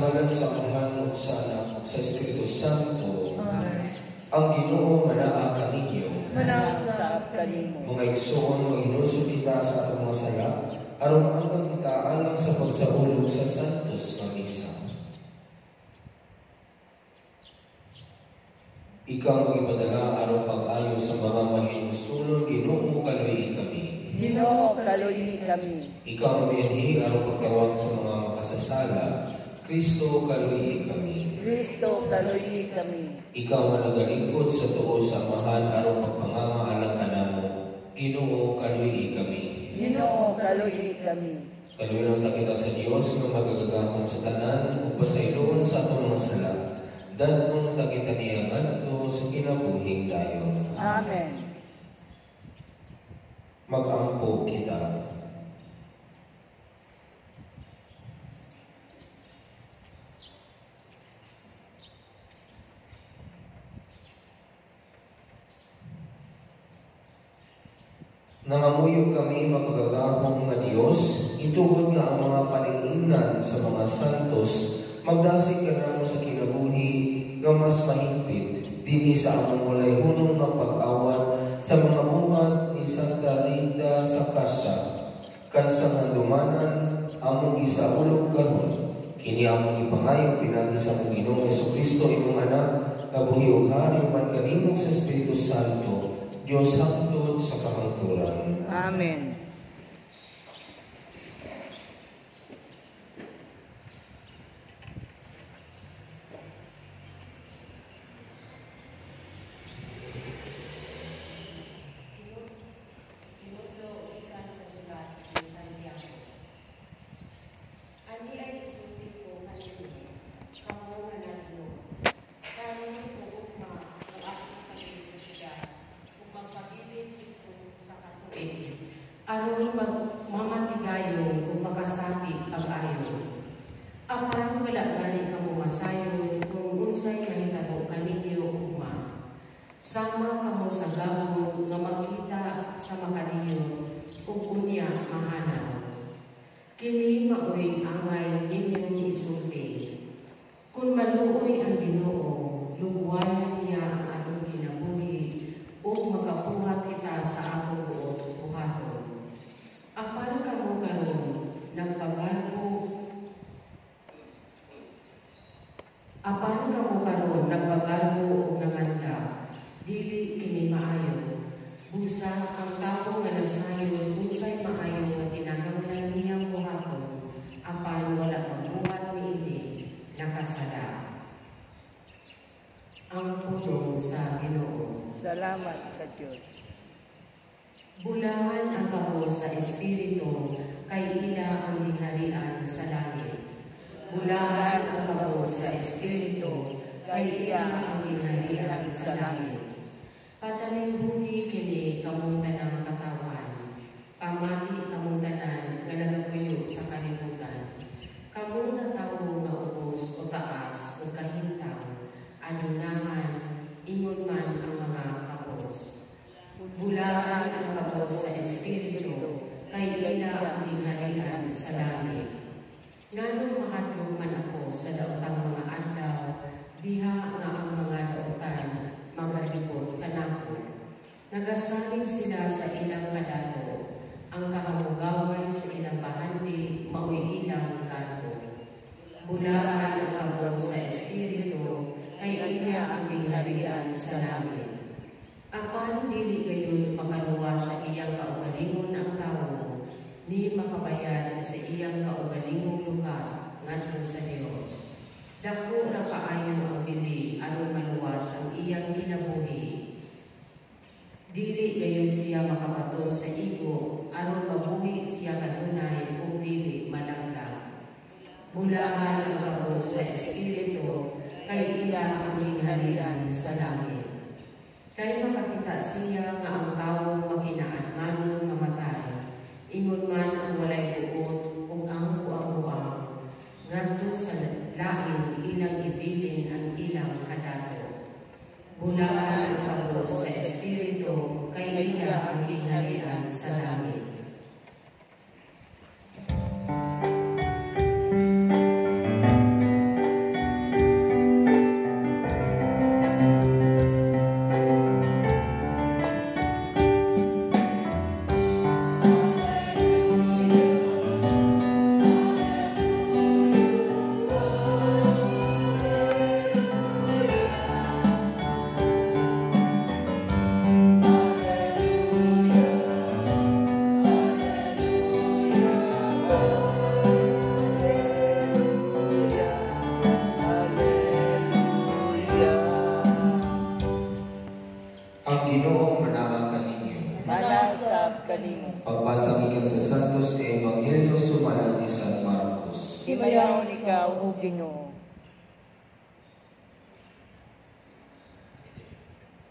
ngalan sa Ama, sa Anak, sa Espiritu Santo. Amen. Ang Ginoo manaa kaninyo. Manausap kanimo. Mga igsoon, mag-inusod kita sa atong mga sala, aron maangkan kita alang sa pagsaulog sa Santos nga misa. Ikaw ang ipadala aron pag-ayo sa mga mahinungsulon, Ginoo kaluy kami. Ginoo kaluy kami. Ikaw ang miyanhi aron pagtawag sa mga makasasala, Kristo kaluy kami. Kristo kaluy kami. Ikaw ang nagalingkod sa tuo sa amahan aron pagpangangaalang kanamo, Ginoo kaluy kami. Ginoo kaluy kami. Kaluyon ta kita sa Dios nga magagahom sa tanan ug pasayloon sa atong mga sala. Dadon ta kita niya ngadto sa kinabuhing dayon. Amen. Mag-ampo kita. Nangamuyog kami makagagahong nga Dios, ituod nga ang mga paninginan sa mga santos, magdasig ka namo sa kinabuhi nga mas mahigpit, dinhi sa among walay hunong nga pag-awan sa mga buhat ni Santa Rita sa Casa, kansang handumanan among gisaulog karon, kini among ipangayo pinagi sa among Ginoong Jesucristo imong anak, nga buhi ug hari man kanimo sa Espiritu Santo, Diyos hangtod sa kahangturan. Amen. aron mamatigayon kung makasapit ang ayon. Apan wala gani kamo masayon kung unsay mahitabo kaninyo ugma. Sama kamo sa gahom nga makita sa makaniyo ug unya mahanaw. Kini maoy angay ninyong isulti. Kung maluoy ang Ginoo, lugwanan niya ang atong kinabuhi ug makapuhat kita sa atong buot buhaton. Apan kamo karon nagbagalbo ug nanganda, dili kini maayo. Busa ang tawo nga nasayon unsay maayo nga kinahanglan niyang buhaton, apan wala magbuhat niini nakasala. Ang pulong sa Ginoo. Salamat sa Diyos. Bulahan ang kamo sa Espiritu, kay ila ang dingharian sa langit. Bulahan ang kamo sa Espiritu, kay ila ang dingharian sa langit. Patalinghugi kini kamong tanang katawan, pamati kamong tanan nga nagapuyo sa kalibutan. Kamong natawo nga ubos o taas o kahintang, adunahan, ingon man ang mga kapos. Bulahan ang kapos sa Espiritu, kay ila ang dingharian sa langit. Nganong mahadlok man ako sa daotang mga adlaw, diha nga ang mga daotan magalibot kanako. Nagasaling sila sa ilang kadato, ang kahamugaway sa ilang bahandi maoy ilang garbo. Bulahan ang kapos sa Espiritu, kay ila ang dingharian sa langit. Apan dili gayon makaluwas sa iyang kaugalingon ang tawo, ni makabayan sa iyang kaugalingong lugar ngadto sa Dios. Dako ra kaayo ang bili aron maluwas ang iyang kinabuhi. Dili gayon siya makapaton sa igo aron mabuhi siya kanunay ug dili malanglang. Bulahan ang kapos sa Espiritu, kay ila ang dingharian sa langit. Kay makakita siya nga ang tawo makinaan-manon mamatay, ingon man ang walay buot ug ang buang-buang, ngadto sa lain ilang ibilin ang ilang kadato. Bulahan ang kapos sa Espiritu, kay ila ang dingharian sa langit. Himayaon ikaw, O Ginoo.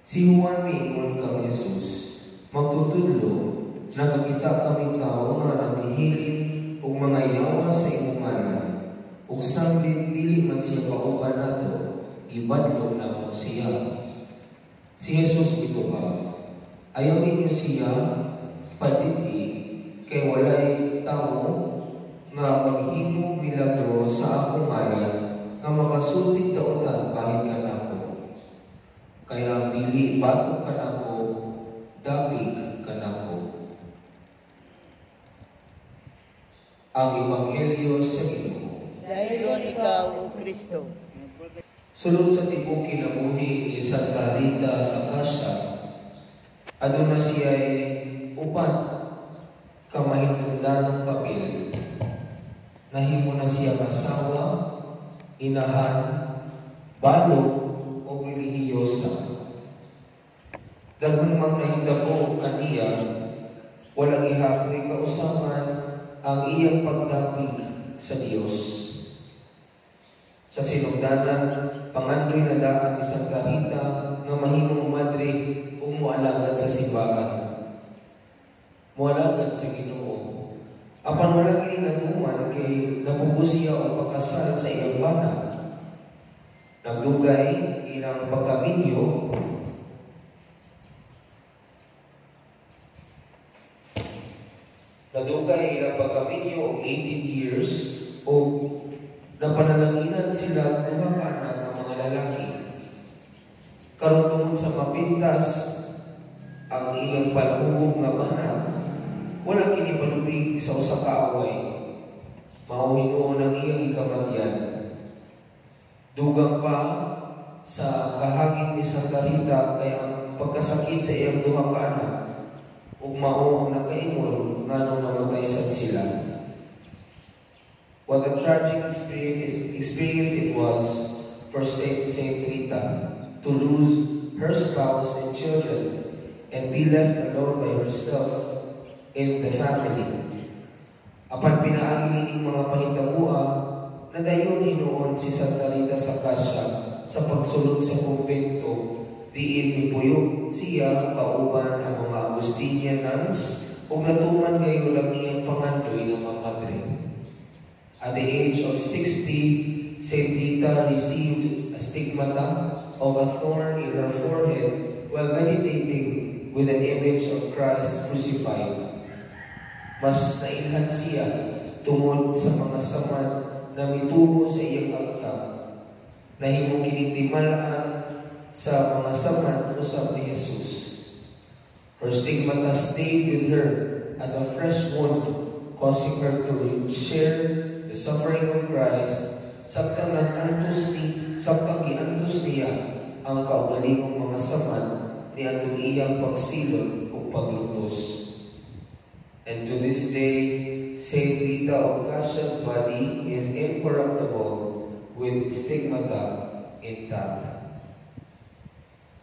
Si Juan miingon kang Jesus, magtutudlo, nakakita kami tao nga naghihilin ug mga yawa sa imong ngalan, ug sambit dili man siya kauban nato, ibadlong namo siya. Si Jesus mituha, ayaw ninyo siya padili, kay walay tao nga maghimo milagro sa akong ngalan nga makasulti daotan bahid kanako. Kaya dili batok kanako, dapig kanako. Ang Ebanghelyo sa Ginoo. Dayon ikaw, O Kristo. Sulod sa tibok kinabuhi ni Santa Rita sa Kasya, aduna siya'y upat kamahinungdan ng papel. Nahimo na siya asawa, inahan, balo, o relihiyosa. Daghang mang nahitabo kaniya, walang ihapoy kausapan ang iyang pagdapig sa Dios. Sa sinugdanan, pangandoy na daan ni Santa Rita nga mahimong madre o mualagad sa simbahan. Mualagad sa Ginoo. Apan wala kini naguman kay napugo siya o pakasal sa iyang bana. Nagdugay ilang pagkaminyo og 18 years o napanalanginan sila ng mga anak ng mga lalaki. Karon tungod sa mapintas ang iyang palahubog nga bana, wala kini palubig sa usa ka away. Mao hinuon ang iyang ikamatyan. Dugang pa sa kahagit ni Santa Rita kay ang pagkasakit sa iyang duha ka anak ug mao ang nakaingon nganong namatay sad sila. What a tragic experience it was for Saint Rita to lose her spouse and children and be left alone by herself in the family. Apan pinaagi ni mga pahitabua na dayon hinuon si Santa Rita sa Kasya sa pagsulod sa kumbento, diin mipuyo siya kauban ang mga Agustinians ug natuman ngayon lang niyang pangandoy ng mga madre. At the age of 60, Saint Rita received a stigmata of a thorn in her forehead while meditating with an image of Christ crucified. Mas nailhan siya tungod sa mga saman na mitubo sa iyang agtang. Nahimong kinitimalaan sa mga saman usab ni Jesus. Her stigmata stayed with her as a fresh wound, causing her to share the suffering of Christ sabtang giantos niya ang kaugalingong mga saman ni atong iyang pagsilot o paglutos. And to this day, Saint Rita of Kasya's body is incorruptible with stigmata intact.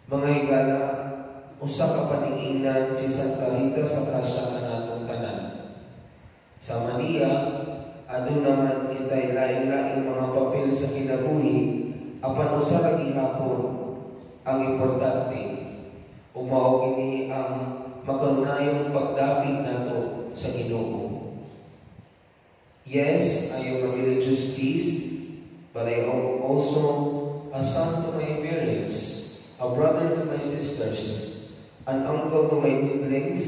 Mga higala, usa ka paningingnan si Santa Rita sa Kasya kanatong tanan. Sa Maria, aduna man kita'y lain-lain mga papel sa kinabuhi, apan usa ra gihapon ang importante. Mao kini ang makanunayong pagdapig nato sa Ginoo. Yes, I am a religious priest, but I am also a son to my parents, a brother to my sisters, an uncle to my siblings,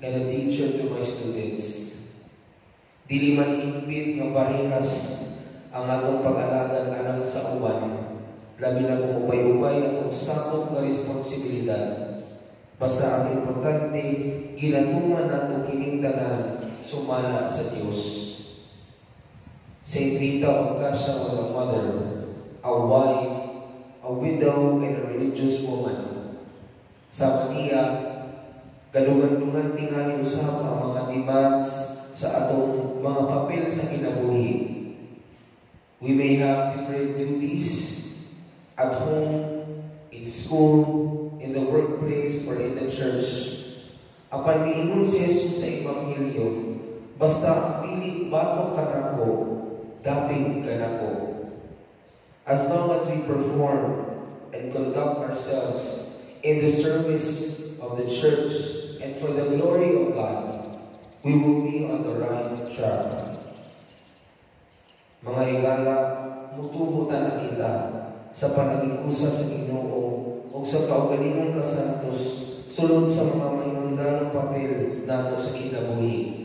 and a teacher to my students. Dili man hingpit nga parehas ang atong pag-alagad alang sa uwan, labi na kung ubay-ubay atong sakop nga responsibilidad. Basta ang importante, ginatuman nato kining tanan sumala sa Dios. Saint Rita of Kasya was a mother, a wife, a widow, and a religious woman. Sa kaniya, gadugan-dugan tingali usab ang mga demands sa atong mga papel sa kinabuhi. We may have different duties at home, in school, in the workplace, or in the church. Apan miingon si Jesus sa Ebanghelyo, basta dili batok kanako, dapig ka nako. As long as we perform and conduct ourselves in the service of the church and for the glory of God, we will be on the right track. Mga higala, mutubutan na kita sa panagikusa sa Ginoo o sa kaugalingong kasantos sulod sa mga mayundanong papel nato sa kinabuhi.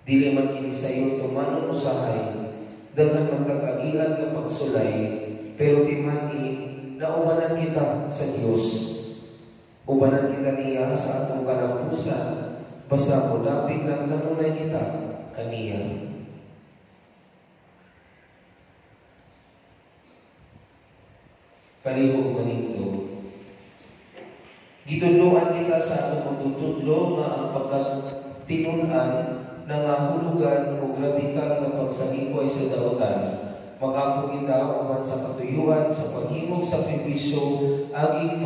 Dili man kini sayo tumanong usahay, daghan magkakagian nga pagsulay, pero timani naubanan kita sa Dios. Ubanan kita niya sa atong kalapusan, basta mo dapig lang kanunay kita kaniya. Palihog maningdo. Gitudloan kita sa atong magtutudlo nga ang pagkatinunan na nga hulugan o radikal na pagsalikway sa dautan. Magapo kita uman sa katuyuan sa paghimog sa sakripisyo aging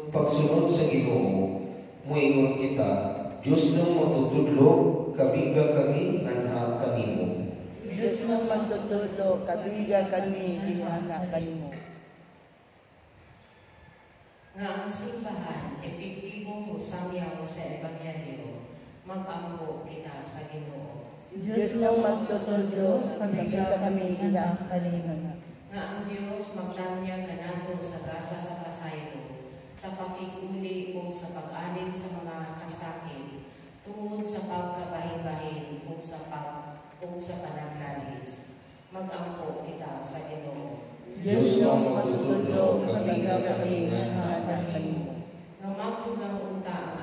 pagsunod sa Ginoo. Muingon kita, Dios nang matutudlo, kabiga kami nganha kanimo. Diyos nang magtutudlo, kabiga kami ginana kanimo. Nga ang simbahan, epektibong musangyaw sa Ebanghelyo, mag-ampo kita sa Ginoo. Diyos nang magtutudlo, kabiga kami ginana kanimo. Nga ang Diyos magtanyag kanato sa grasa sa pasaylo, sa pakikuli o sa pag-alim sa mga kasakit, tungod sa pagkabahin-bahin o sa panaglalis. Mag-ampo kita sa Ginoo. Diyos nang magtutudlo, kabiga kami ginana kanimo. Nga magtugang unta ang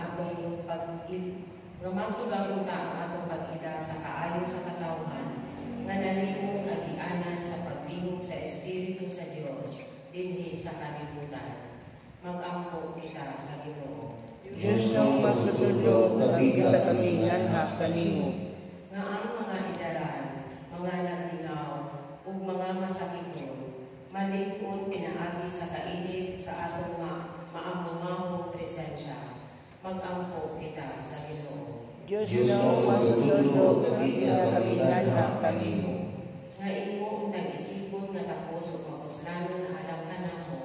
atong pag-ila sa kaayo sa katawhan, nga nalihong agianan sa pagbingog sa Espiritu sa Dios dinhi sa kalibutan. Mag-ampo kita sa Ginoo. Diyos nang magtutudlo, kabiga kami ginana kanimo. Nga ang mga idaran, mga naglingaw, ug mga masakiton, malingkod pinaagi sa kainit sa atong maamumahong presensya. Mag-ampo kita sa Ginoo. Diyos nang magtutudlo, kabiga kami ginana kanimo. Nga imo nag-isipon nga tapos o makuslanon alang kanamo,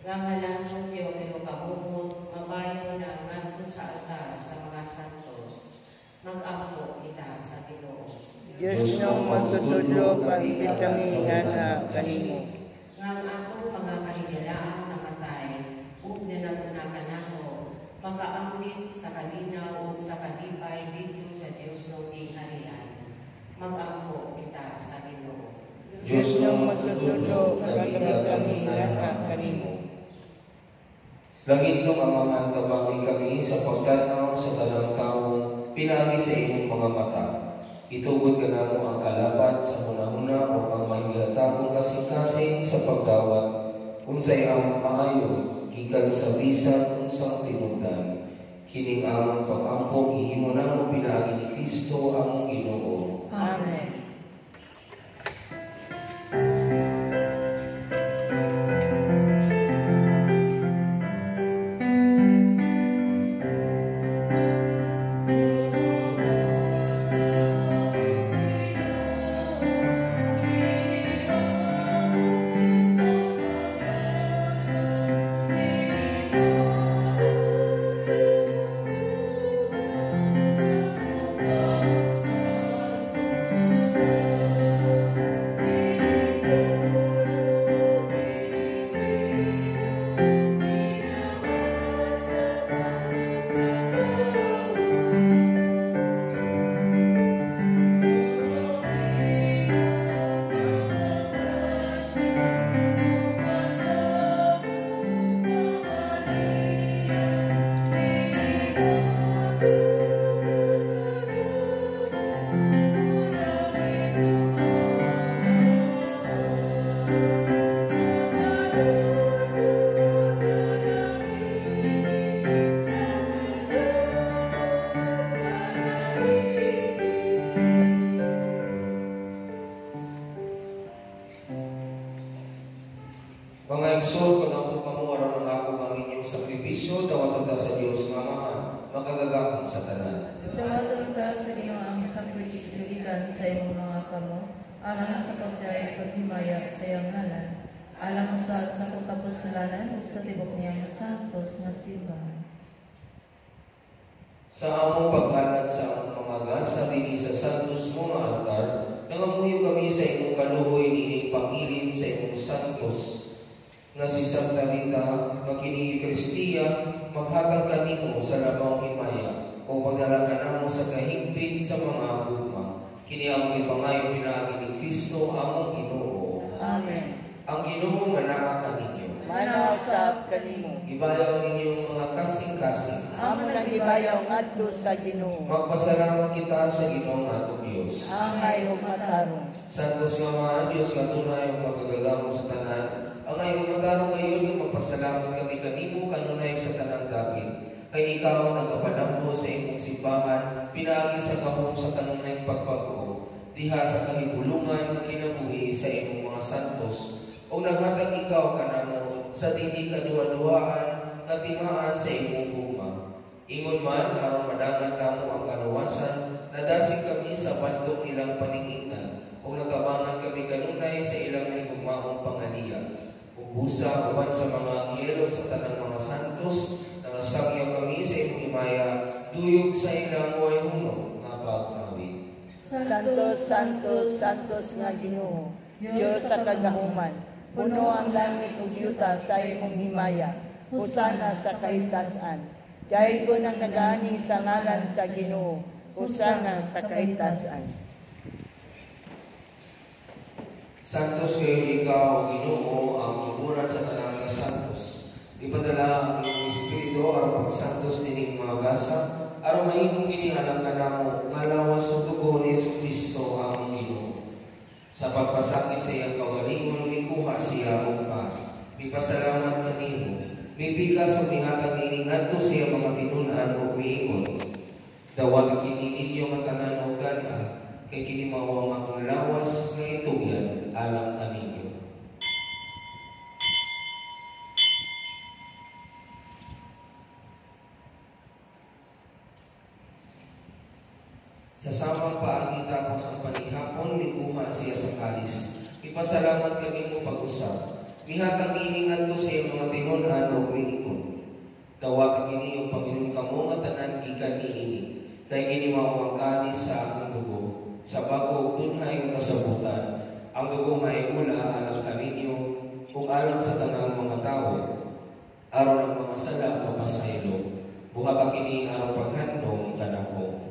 nga ngalanong Teofilo kamumot, mabayo na ngadto sa altar sa mga santos. Mag-ampo kita sa Ginoo. Diyos nang magtutudlo, kabiga kami ginana kanimo. Nga ang atong mga kahigalaan namatay, ug nanaguna nato, makaamlit sa kalinaw ug sa kalipay dito sa Dios ng Ginharian. Mag-ampo kita sa Ginoo. Diyos nang magtutudlo, kabiga kami ginana kanimo. Langit nung amahan tabangin kami sa pagtanaw sa talang taong pinagi sa iyong mga mata. Itugod ka na mo ang kalaban sa hunahuna o ang mahigatagong kasing-kasing sa pagdawat, unsay ang maayo, gikan sa bisan unsang tinundan. Kining ang pag-ampong ihimo na mo pinagi ni Kristo ang Ginoo. Amen. Mga igsod, panampo ka mo aram ng ako ang inyong sakripisyo, dawatan ta sa Diyos nga Ama, makagagahon sa tanan. Dawatan ka sa iyo ang sakripisyo ikan sa iyong mga kamo, alang sa pagdayag paghimaya sa iyang ngalan, alang sa kapusalanan sa tibok niyang santos na simbahan. Sa among paghalad sa among mga gasa dinhi sa santos mo nga altar, nangamuyo kami sa imong kaluoy dinhi pangilin sa imong santos nga si Santa Rita nga kini Kristiya maghatag kanimo sa labang himaya o magdala kanamo sa kahigpit sa mga gugma. Kini ang ipangayo pinaagi ni Kristo among Ginoo. Amen. Ang Ginoo manaka kaninyo. Manasab kanimo. Ibayaw ninyong mga kasing-kasing. Amo nang ibayaw ngadto sa Ginoo. Magpasalamat kita sa Ginoong atong Dios. Angay ug matarong. Santos nga mga Diyos nga tunay ang magagagamo sa tanan. Ang ayong matarong ngayon yung magpasalamat kami kanimo kanunay sa tanang dapit. Kay ikaw nagapanamo sa imong simbahan, pinaagi sa kahong sa kanunay pagpag-o, diha sa kahibulungan ng kinabuhi sa imong mga santos. O naghatag ikaw kanamo sa dili kaduwa-duwaan na timaan sa imong gugma. Ingon man aron madangan namo ang kaluwasan, nadasig kami sa bantong ilang paninginan, o natabangan kami kanunay sa ilang nahigugmaong pangaliya. Ubusa uban sa mga anghelo sa tanang mga santos, nangasagyaw kami sa imong himaya, duyog sa ilang way hunong nga pag-awit. Santos, Santos, Santos nga Ginoo, Diyos sa kagahuman, puno ang langit ug yuta sa imong himaya, husana sa kahitasan. Gaygo nang nagaani sa ngalan sa Ginoo, husana sa kahitasan. Santos kayo ikaw, Ginoo, ang hiburan sa tanang mga santos. Ipadala ang iyong Espiritu aron pagsantos dining mga gasa, aron maimong inialang kanamo nga lawas sa dugo ni Kristo ang Ginoo. Sa pagpasakit sa iyang kaugalingon, mikuha siya og pa. Mipasalamat kanimo. Mipikas o mihatag nini ngadto siya mga tinunan o miingon. Dawat kini ninyo nga tanan o gana, kay kini mao ang akong lawas nga itugyan alang kaninyo. Sa samang paagita ko sa panihapon, mikuha siya sa kalis. Ipasalamat kami mo pag-usap. Mihatag iningan to sa iyong mga tinunan o miingon. Dawat kini yung Panginoon kamo nga tanan gikan niini. Kay kini mao ang kalis sa akong dugo. Sa bago tunhay nga kasabutan, ang dugo nga iula alang kaninyo kung alang sa tanang mga tao. Aron ang mga sala mapasaylo. Buha ka kini aron paghandom kanako.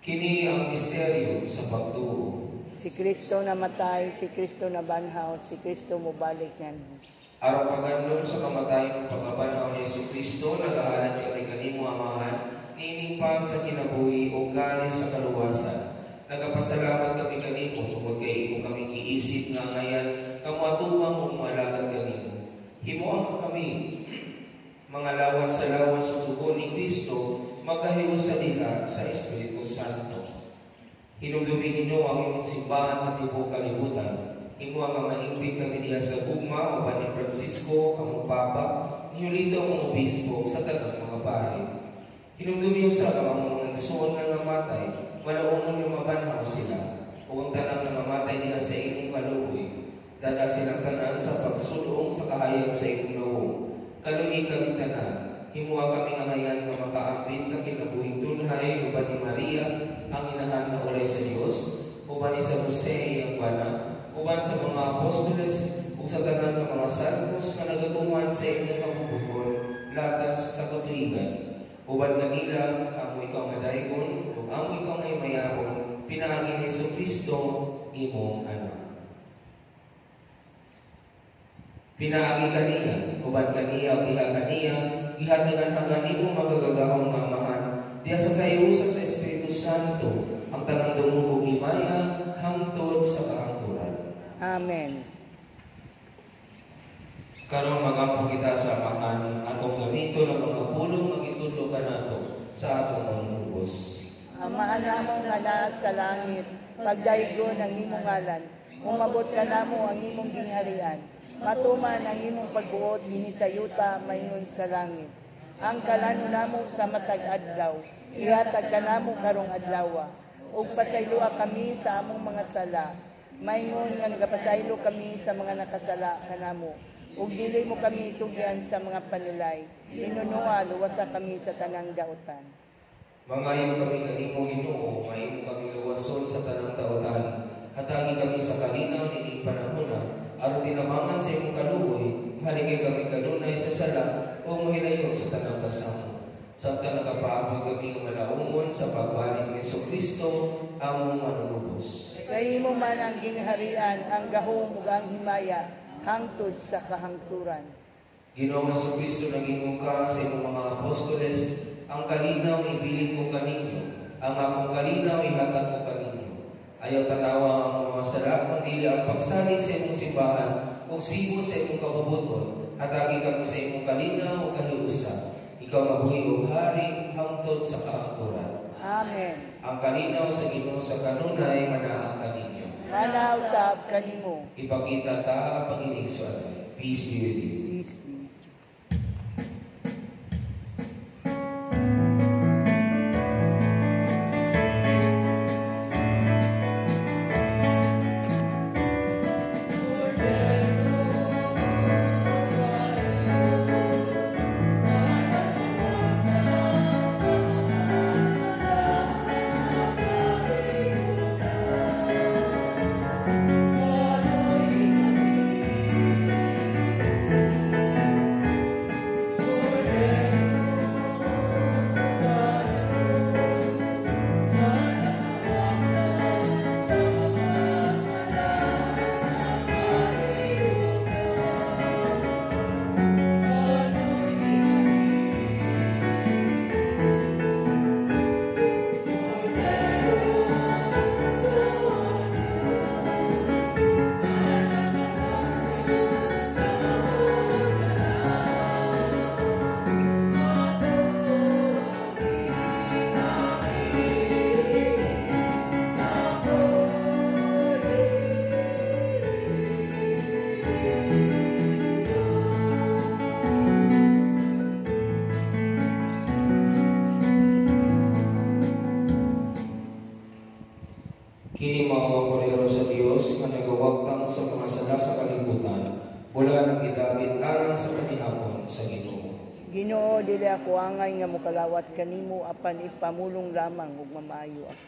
Kini ang misteryo sa pagtuo. Si Kristo namatay, si Kristo nabanhaw, si Kristo mobalik ngan. Aron pagandom sa kamatayon ng pagkabanhaw ni Kristo, nag-aalan kami kanimo amahan, niinipag sa kinabuhi o galis sa kaluwasan. Nagapasalamat kami kanimo tungkol kay imo kami kiisip nga ngayon, kamuatuang o malagad kanimo. Himuang kami, mga lawan sa lawas sa dugo ni Kristo, magkahiwas sa dila sa Espiritu Santo. Hinumdumi ninyo ang imong simbahan sa tibok kalibutan. Imo ang mahigpit kami diha sa gugma o ni Francisco, ang Papa, ni Julito ang Obispo sa tanang mga pari. Hinumdumi sa ang mga igsoon nga namatay, malaumon nga mabanhaw sila, o ang tanang nga namatay diha sa imong kaluoy. Dala silang tanan sa pagsulong sa kahayag sa imong loob. Kaluoy kami tanan. Himuha kami angayan nga makaambit sa kinabuhing tunhay uban ni Maria, ang inahan na ulay sa Dios, uban ni sa Jose ang bana, uban sa mga apostoles, ug sa tanan ng mga santos nga nagatuman sa imong kabubugon, latas sa katuigan. Uban kanila amo ikaw nga daygon, ug amo ikaw nga mayabon, pinaagi ni Kristo imong anak. Pinaagi kaniya, uban kaniya, biha kaniya, ihatagan hanggang nimo magagagahong nga amahan, diya sa kayusa sa Espiritu Santo, ang tanang dumugog himaya, hangtod sa kaangkuran. Amen. Karon magampo kita sa amahan, atong gamito ng mga pulong magitudlo ka nato sa atong manunubos. Amaan namong nga naa sa langit, pagdaygo ng imong ngalan, umabot ka namo ang imong gingharian. Matuman ang imong pagbuot dinhi sa yuta mayngon sa langit. Ang kalano namo sa matag adlaw, ihatag kanamo karong adlaw. Ug pasaylua kami sa among mga sala. Mayngon nga nagapasaylo kami sa mga nakasala kanamo. Ug dili mo kami itugyan sa mga panulay. Inunuwa luwasa kami sa tanang daotan. Mangayo kami kanimo Ginoo, mayo kami luwason sa tanang daotan. Hatagi kami sa kalinaw ni panahona. Aron tinamangan sa imong kaluoy, haligay kami kanunay sa sala o mahilayo sa tanang kasama. Samtang nakapaaboy kami ng malaumon sa pagbalik ni Jesucristo, among manunubos. Kay imo man ang gingharian, ang gahom ug ang himaya, hangtod sa kahangturan. Ginoong Jesucristo, naging ka sa imong mga apostoles, ang kalinaw ibilin ko kaninyo, ang akong kalinaw ihatag ko kaninyo. Ayaw tanawa ang mga sala, kung dili ang pagsalig sa imong simbahan, kung sibo sa imong kabubuton, hatagi kami sa imong kalinaw o kahiusa. Ikaw mabuhi o hari, hangtod sa kahangturan. Amen. Ang kalinaw sa Ginoo sa kanunay, manaang kaninyo. Manaw sa kanimo. Ipakita ta pag-inig. Peace be with you. Peace be. Kini mao kolero sa Dios nga nagawagtang sa mga sala sa kalibutan, mula nang gidapit alang sa kanihapon sa Ginoo. Ginoo, dili ako angay nga mokalawat kanimo apan ipamulong lamang ug mamaayo ako.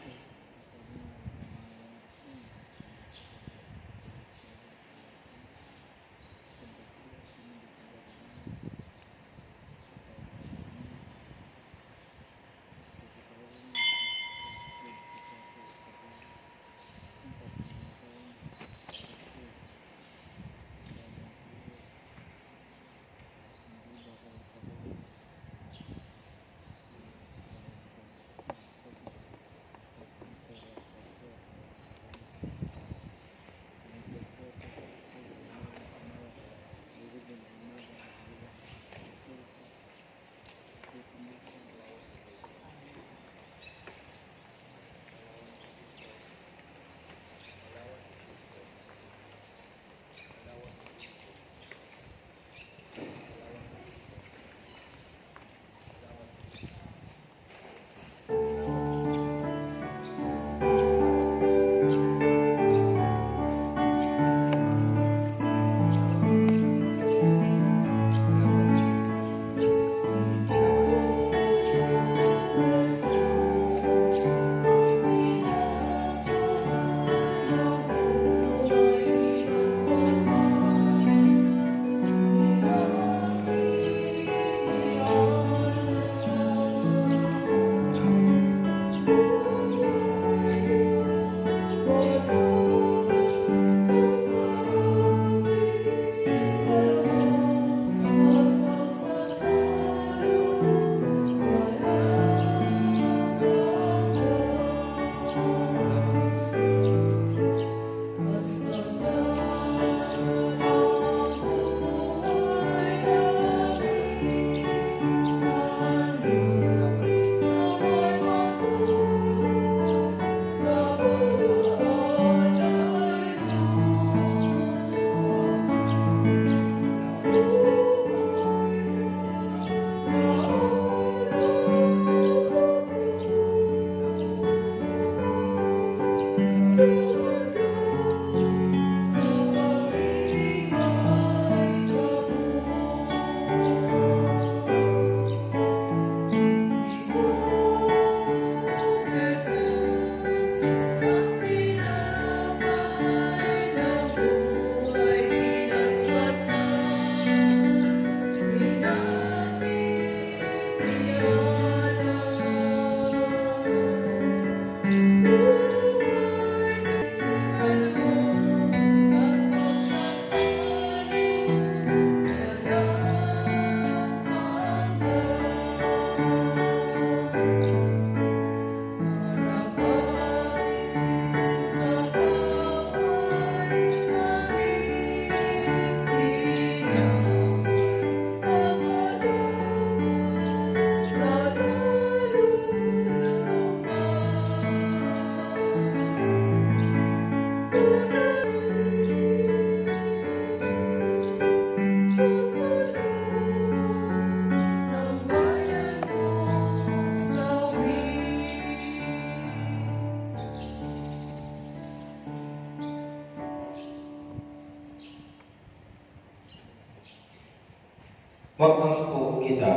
Wag po kita.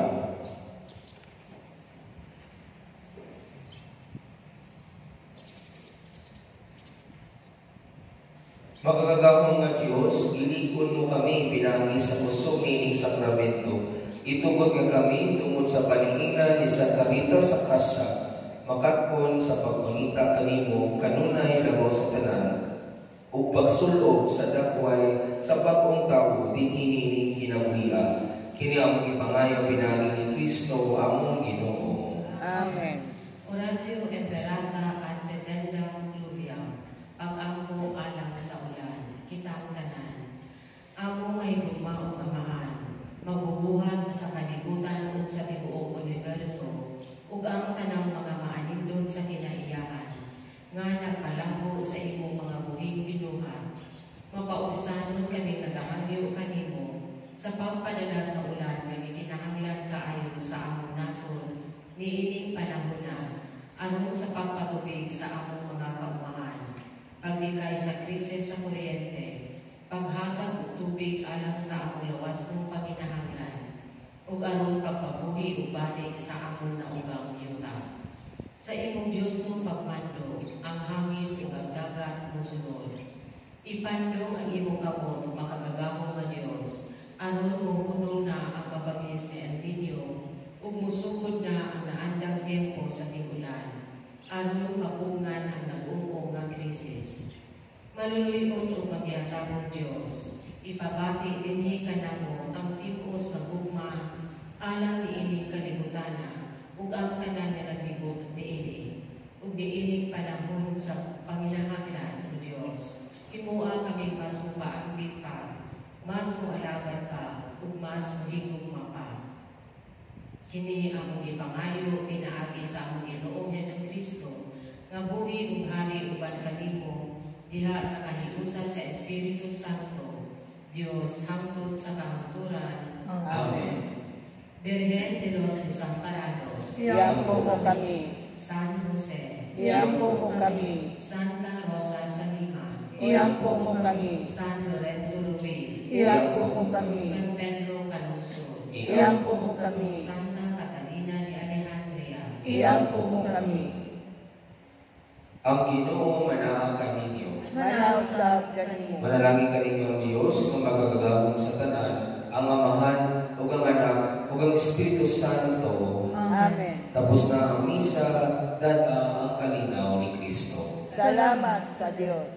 Makagagahong nga Diyos, ilikon mo kami pinagi sa kusog ining sakramento. Itugod nga kami tungod sa panihingan ni sa kabita sa kasya, makatkon sa pagmangita kanimo kanunay labaw sa tanan, ug pagsulog sa dakway sa bagong tawo dinhi kinabuhian. Kini ang ipangayo pinagi ni Kristo among Ginoo. Amen. Oratio Imperata ad Petendam Pluviam, pag-ampo alang sa ulan, kitang tanan. Amo may gugma o amahan, mabubuhat sa kalibutan o sa tibuok universo, ug ang tanang mga maanindon sa kinaiyahan, nga nagpalambo sa imong mga buhing binuhat. Mapaugsanon kami nagahangyo kanimo, sa pagpadala sa ulan nga gikinahanglan kaayo sa among nasod, niining panahon na, aron sa pagpatubig sa among mga kaumahan, paglikay sa krisis sa kuryente, paghatag og tubig alang sa among lawas ng paginahanglan, ug aron pagpabuhi ug balik sa among naugang yuta. Sa imong Dios mong pagmando, ang hangin ug ang dagat mosunod. Ipando ang imong kamot, makagagahong nga Dios, aron mohunong na ang mabagis ni Elpidio, ug musugod na ang naandang tempo sa tigulan, aron mapungan ang nag-ungong nga krisis. Maluluyon o magyatabong Diyos, ipabati dinhi kanamo ang tipos ng gugma, alang niining kalibutana, ug ang tanan nga naglibot niini, ug niining panahon sa panginahanglan o Diyos. Himua kami mas mupaanggit pa, mas mualagan pa, ug mas mahigugma pa. Kini among ipangayo pinaagi sa among Ginoong Hesukristo, nga buhi ug hari uban kanimo, diha sa kahiusa sa Espiritu Santo, Dios hangtod sa kahangturan. Amen. Virgen de los Desamparados, Iampo mo kami. San Jose, Iampo mo kami. Santa Rosa sa Lima, Iampo mo kami. San Lorenzo Ruiz, Iampo mo kami. San Pedro Calungsod, Iampo mo kami. Santa Catalina de Alejandria, Iampo mo kami. Ang Ginoo manaag kaninyo. Manausap kanimo. Manalangin kaninyo ang Diyos ng magagagahong sa tanan, ang Amahan, ug ang Anak, ug ang Espiritu Santo. Amen. Tapos na ang misa, dada ang kalinaw ni Kristo. Salamat sa Diyos.